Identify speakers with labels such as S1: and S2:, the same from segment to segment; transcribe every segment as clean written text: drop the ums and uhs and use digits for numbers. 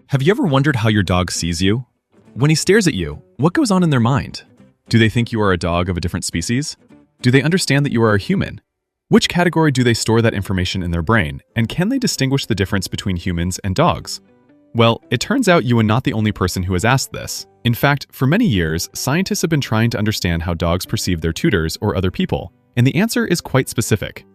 S1: Have you ever wondered how your dog sees you? When he stares at you, what goes on in their mind? Do they think you are a dog of a different species? Do they understand that you are a human? Which category do they store that information in their brain, and can they distinguish the difference between humans and dogs? Well, it turns out you are not the only person who has asked this. In fact, for many years, scientists have been trying to understand how dogs perceive their tutors or other people, and the answer is quite specific.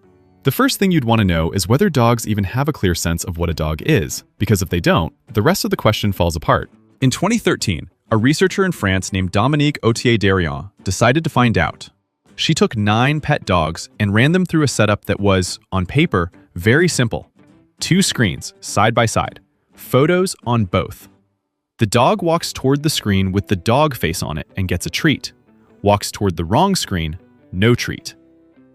S1: The first thing you'd want to know is whether dogs even have a clear sense of what a dog is, because if they don't, the rest of the question falls apart. In 2013, a researcher in France named Dominique Autier-Darion decided to find out. She took 9 pet dogs and ran them through a setup that was, on paper, very simple. 2 screens, side by side, photos on both. The dog walks toward the screen with the dog face on it and gets a treat. Walks toward the wrong screen, no treat.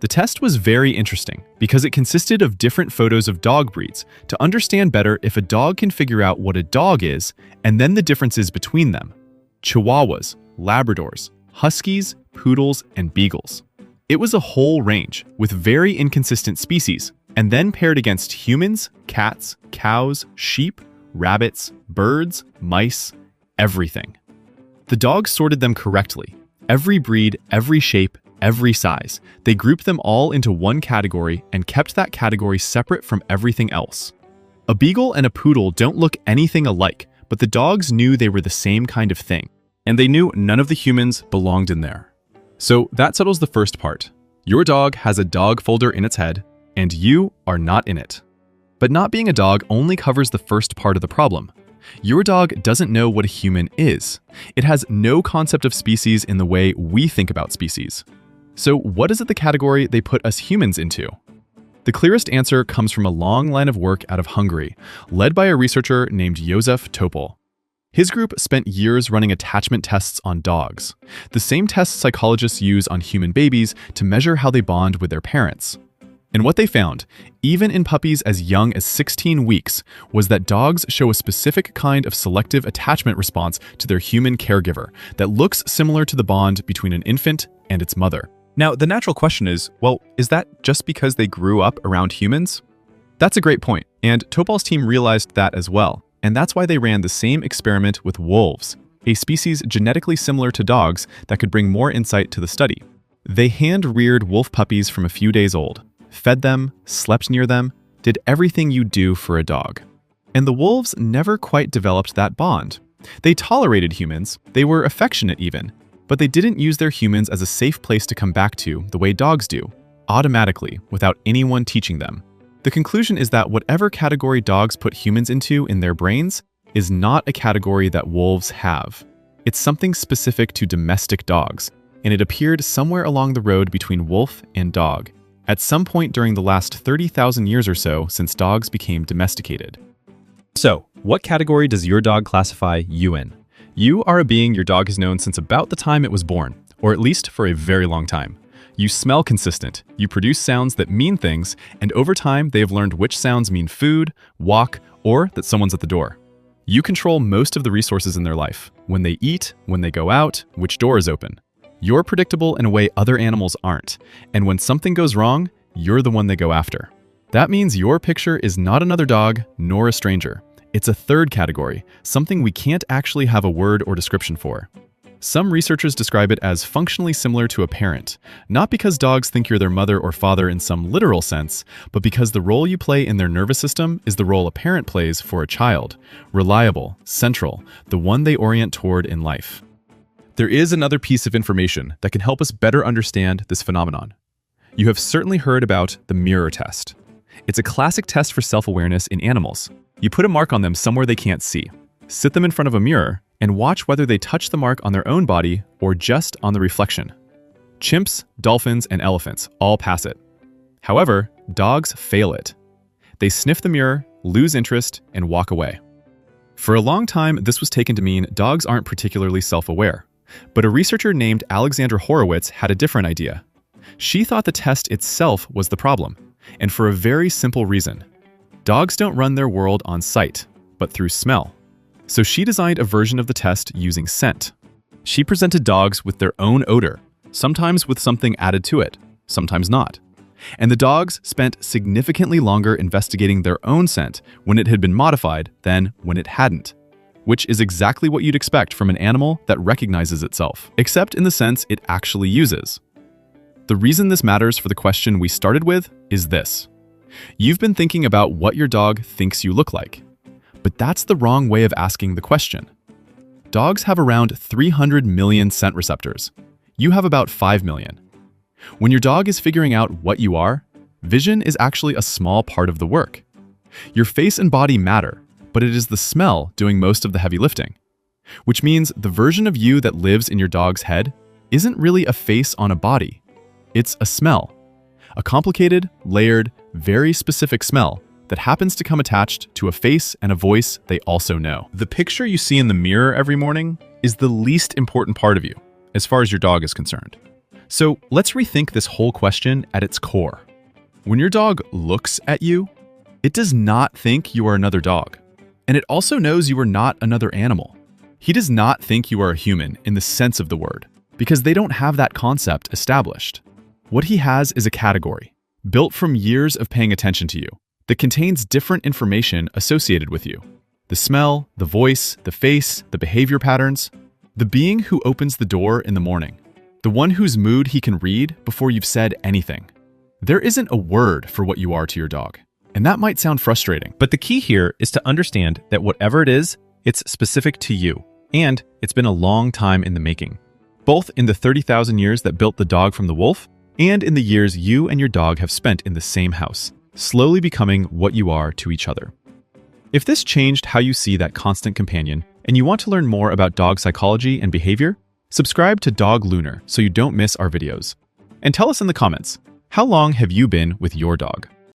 S1: The test was very interesting because it consisted of different photos of dog breeds to understand better if a dog can figure out what a dog is and then the differences between them. Chihuahuas, Labradors, Huskies, Poodles, and Beagles. It was a whole range with very inconsistent species and then paired against humans, cats, cows, sheep, rabbits, birds, mice, everything. The dogs sorted them correctly. Every breed, every shape, every size. They grouped them all into one category and kept that category separate from everything else. A beagle and a poodle don't look anything alike, but the dogs knew they were the same kind of thing, and they knew none of the humans belonged in there. So that settles the first part. Your dog has a dog folder in its head, and you are not in it. But not being a dog only covers the first part of the problem. Your dog doesn't know what a human is. It has no concept of species in the way we think about species. So what is it the category they put us humans into? The clearest answer comes from a long line of work out of Hungary, led by a researcher named József Topol. His group spent years running attachment tests on dogs, the same tests psychologists use on human babies to measure how they bond with their parents. And what they found, even in puppies as young as 16 weeks, was that dogs show a specific kind of selective attachment response to their human caregiver that looks similar to the bond between an infant and its mother. Now, the natural question is, well, is that just because they grew up around humans? That's a great point, and Topol's team realized that as well, and that's why they ran the same experiment with wolves, a species genetically similar to dogs that could bring more insight to the study. They hand-reared wolf puppies from a few days old, fed them, slept near them, did everything you do for a dog. And the wolves never quite developed that bond. They tolerated humans, they were affectionate even, but they didn't use their humans as a safe place to come back to the way dogs do, automatically, without anyone teaching them. The conclusion is that whatever category dogs put humans into in their brains is not a category that wolves have. It's something specific to domestic dogs, and it appeared somewhere along the road between wolf and dog, at some point during the last 30,000 years or so since dogs became domesticated. So, what category does your dog classify you in? You are a being your dog has known since about the time it was born, or at least for a very long time. You smell consistent, you produce sounds that mean things, and over time they have learned which sounds mean food, walk, or that someone's at the door. You control most of the resources in their life, when they eat, when they go out, which door is open. You're predictable in a way other animals aren't, and when something goes wrong, you're the one they go after. That means your picture is not another dog, nor a stranger. It's a third category, something we can't actually have a word or description for. Some researchers describe it as functionally similar to a parent, not because dogs think you're their mother or father in some literal sense, but because the role you play in their nervous system is the role a parent plays for a child, reliable, central, the one they orient toward in life. There is another piece of information that can help us better understand this phenomenon. You have certainly heard about the mirror test. It's a classic test for self-awareness in animals. You put a mark on them somewhere they can't see, sit them in front of a mirror, and watch whether they touch the mark on their own body or just on the reflection. Chimps, dolphins, and elephants all pass it. However, dogs fail it. They sniff the mirror, lose interest, and walk away. For a long time, this was taken to mean dogs aren't particularly self-aware. But a researcher named Alexandra Horowitz had a different idea. She thought the test itself was the problem, and for a very simple reason. Dogs don't run their world on sight, but through smell. So she designed a version of the test using scent. She presented dogs with their own odor, sometimes with something added to it, sometimes not. And the dogs spent significantly longer investigating their own scent when it had been modified than when it hadn't. which is exactly what you'd expect from an animal that recognizes itself, except in the sense it actually uses. The reason this matters for the question we started with is this. You've been thinking about what your dog thinks you look like, but that's the wrong way of asking the question. Dogs have around 300 million scent receptors. You have about 5 million. When your dog is figuring out what you are, vision is actually a small part of the work. Your face and body matter, but it is the smell doing most of the heavy lifting. Which means the version of you that lives in your dog's head isn't really a face on a body. It's a smell. A complicated, layered, very specific smell that happens to come attached to a face and a voice they also know. The picture you see in the mirror every morning is the least important part of you, as far as your dog is concerned. So let's rethink this whole question at its core. When your dog looks at you, it does not think you are another dog. And it also knows you are not another animal. He does not think you are a human in the sense of the word, because they don't have that concept established. What he has is a category, built from years of paying attention to you, that contains different information associated with you. The smell, the voice, the face, the behavior patterns. The being who opens the door in the morning. The one whose mood he can read before you've said anything. There isn't a word for what you are to your dog. And that might sound frustrating.
S2: But the key here is to understand that whatever it is, it's specific to you. And it's been a long time in the making. Both in the 30,000 years that built the dog from the wolf, and in the years you and your dog have spent in the same house, slowly becoming what you are to each other. If this changed how you see that constant companion, and you want to learn more about dog psychology and behavior, subscribe to Dog Lunar so you don't miss our videos. And tell us in the comments, how long have you been with your dog?